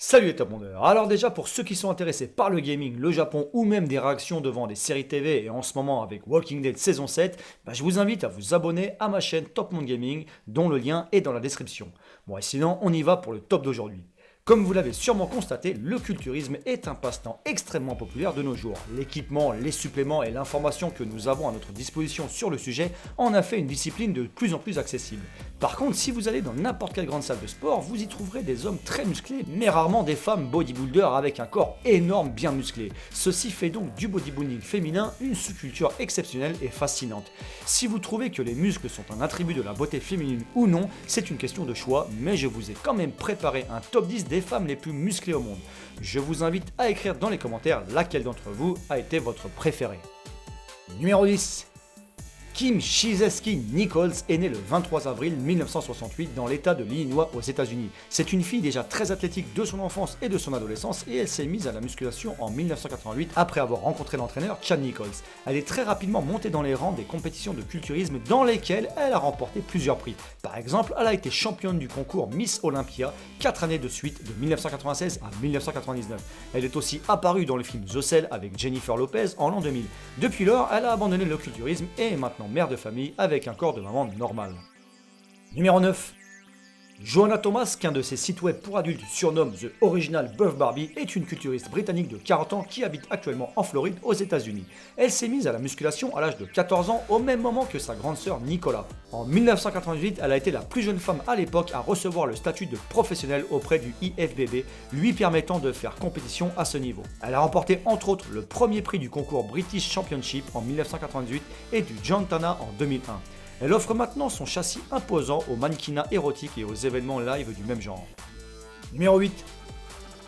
Salut les top mondeurs. Alors déjà pour ceux qui sont intéressés par le gaming, le Japon ou même des réactions devant des séries TV et en ce moment avec Walking Dead saison 7, je vous invite à vous abonner à ma chaîne Top Monde Gaming dont le lien est dans la description. Bon et sinon on y va pour le top d'aujourd'hui. Comme vous l'avez sûrement constaté, le culturisme est un passe-temps extrêmement populaire de nos jours. L'équipement, les suppléments et l'information que nous avons à notre disposition sur le sujet en a fait une discipline de plus en plus accessible. Par contre, si vous allez dans n'importe quelle grande salle de sport, vous y trouverez des hommes très musclés, mais rarement des femmes bodybuilders avec un corps énorme bien musclé. Ceci fait donc du bodybuilding féminin une sous-culture exceptionnelle et fascinante. Si vous trouvez que les muscles sont un attribut de la beauté féminine ou non, c'est une question de choix, mais je vous ai quand même préparé un top 10 des femmes les plus musclées au monde. Je vous invite à écrire dans les commentaires laquelle d'entre vous a été votre préférée. Numéro 10. Kim Shizeski Nichols est née le 23 avril 1968 dans l'état de l'Illinois aux États-Unis. C'est une fille déjà très athlétique de son enfance et de son adolescence et elle s'est mise à la musculation en 1988 après avoir rencontré l'entraîneur Chad Nichols. Elle est très rapidement montée dans les rangs des compétitions de culturisme dans lesquelles elle a remporté plusieurs prix. Par exemple, elle a été championne du concours Miss Olympia 4 années de suite de 1996 à 1999. Elle est aussi apparue dans le film The Cell avec Jennifer Lopez en l'an 2000. Depuis lors, elle a abandonné le culturisme et est maintenant mère de famille avec un corps de maman normal. Numéro 9. Joanna Thomas, qu'un de ses sites web pour adultes surnomme The Original Buff Barbie, est une culturiste britannique de 40 ans qui habite actuellement en Floride aux États-Unis. Elle s'est mise à la musculation à l'âge de 14 ans au même moment que sa grande sœur Nicola. En 1988, elle a été la plus jeune femme à l'époque à recevoir le statut de professionnelle auprès du IFBB, lui permettant de faire compétition à ce niveau. Elle a remporté entre autres le premier prix du concours British Championship en 1998 et du John Tana en 2001. Elle offre maintenant son châssis imposant aux mannequinats érotiques et aux événements live du même genre. Numéro 8.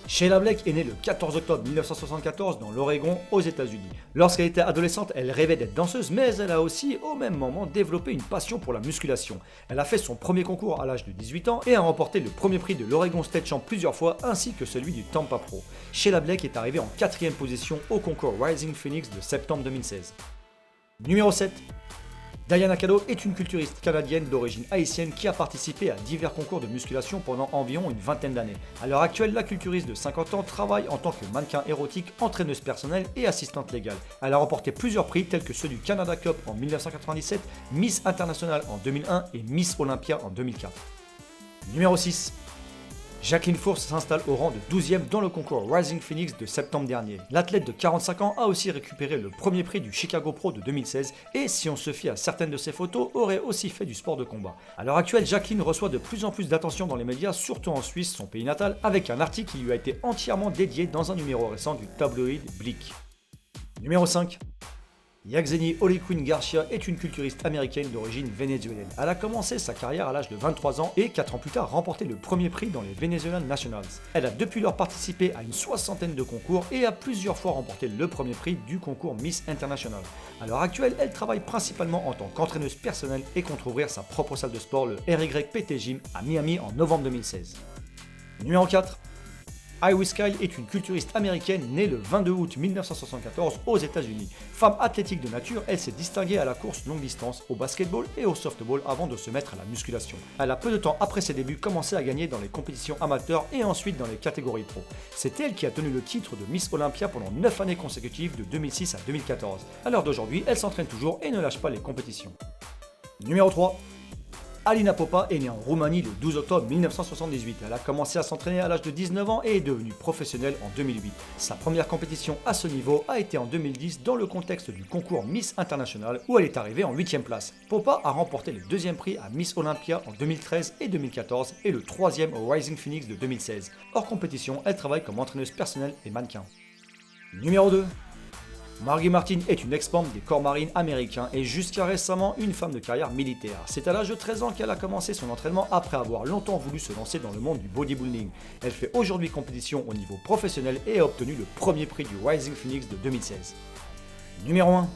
Sheila Blake est née le 14 octobre 1974 dans l'Oregon, aux États-Unis. Lorsqu'elle était adolescente, elle rêvait d'être danseuse, mais elle a aussi, au même moment, développé une passion pour la musculation. Elle a fait son premier concours à l'âge de 18 ans et a remporté le premier prix de l'Oregon State Champ plusieurs fois, ainsi que celui du Tampa Pro. Sheila Blake est arrivée en 4e position au concours Rising Phoenix de septembre 2016. Numéro 7. Diana Cadot est une culturiste canadienne d'origine haïtienne qui a participé à divers concours de musculation pendant environ une vingtaine d'années. À l'heure actuelle, la culturiste de 50 ans travaille en tant que mannequin érotique, entraîneuse personnelle et assistante légale. Elle a remporté plusieurs prix tels que ceux du Canada Cup en 1997, Miss International en 2001 et Miss Olympia en 2004. Numéro 6. Jacqueline Fourse s'installe au rang de 12e dans le concours Rising Phoenix de septembre dernier. L'athlète de 45 ans a aussi récupéré le premier prix du Chicago Pro de 2016 et, si on se fie à certaines de ses photos, aurait aussi fait du sport de combat. À l'heure actuelle, Jacqueline reçoit de plus en plus d'attention dans les médias, surtout en Suisse, son pays natal, avec un article qui lui a été entièrement dédié dans un numéro récent du tabloïd Blick. Numéro 5. Yaxeni Olequin Garcia est une culturiste américaine d'origine vénézuélienne. Elle a commencé sa carrière à l'âge de 23 ans et 4 ans plus tard remporté le premier prix dans les Venezuelan Nationals. Elle a depuis lors participé à une soixantaine de concours et a plusieurs fois remporté le premier prix du concours Miss International. À l'heure actuelle, elle travaille principalement en tant qu'entraîneuse personnelle et compte ouvrir sa propre salle de sport, le RYPT Gym, à Miami en novembre 2016. Numéro 4. Iris Kyle est une culturiste américaine née le 22 août 1974 aux États-Unis. Femme athlétique de nature, elle s'est distinguée à la course longue distance, au basketball et au softball avant de se mettre à la musculation. Elle a peu de temps après ses débuts commencé à gagner dans les compétitions amateurs et ensuite dans les catégories pro. C'est elle qui a tenu le titre de Miss Olympia pendant 9 années consécutives de 2006 à 2014. À l'heure d'aujourd'hui, elle s'entraîne toujours et ne lâche pas les compétitions. Numéro 3. Alina Popa est née en Roumanie le 12 octobre 1978. Elle a commencé à s'entraîner à l'âge de 19 ans et est devenue professionnelle en 2008. Sa première compétition à ce niveau a été en 2010 dans le contexte du concours Miss International où elle est arrivée en 8e place. Popa a remporté le 2e prix à Miss Olympia en 2013 et 2014 et le 3e au Rising Phoenix de 2016. Hors compétition, elle travaille comme entraîneuse personnelle et mannequin. Numéro 2. Margie Martin est une ex-membre des corps marines américains et jusqu'à récemment une femme de carrière militaire. C'est à l'âge de 13 ans qu'elle a commencé son entraînement après avoir longtemps voulu se lancer dans le monde du bodybuilding. Elle fait aujourd'hui compétition au niveau professionnel et a obtenu le premier prix du Rising Phoenix de 2016. Numéro 1.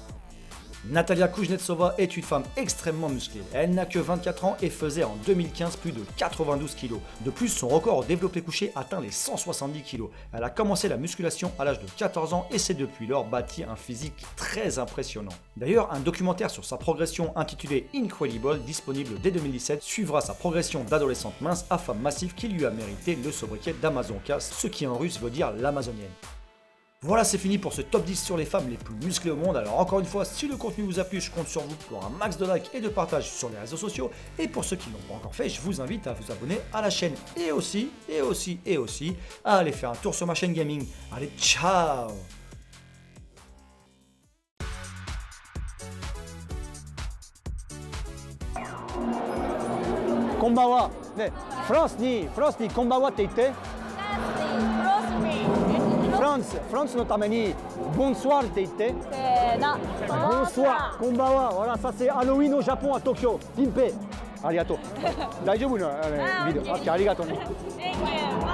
Natalia Kuznetsova est une femme extrêmement musclée. Elle n'a que 24 ans et faisait en 2015 plus de 92 kg. De plus, son record au développé couché atteint les 170 kg. Elle a commencé la musculation à l'âge de 14 ans et s'est depuis lors bâti un physique très impressionnant. D'ailleurs, un documentaire sur sa progression intitulé Incredible, disponible dès 2017, suivra sa progression d'adolescente mince à femme massive qui lui a mérité le sobriquet d'Amazonka, ce qui en russe veut dire l'amazonienne. Voilà, c'est fini pour ce top 10 sur les femmes les plus musclées au monde. Alors encore une fois, si le contenu vous a plu, je compte sur vous pour un max de likes et de partage sur les réseaux sociaux. Et pour ceux qui ne l'ont pas encore fait, je vous invite à vous abonner à la chaîne et aussi à aller faire un tour sur ma chaîne gaming. Allez, ciao! Konbanwa. Ne, France ni konbanwa って言って。France のために bonsoir って言って。bonsoir こんばんは。voilà ça c'est Halloween au Japon à Tokyo. ピンペイ。ありがとう。大丈夫なビデオ。ありがとうね。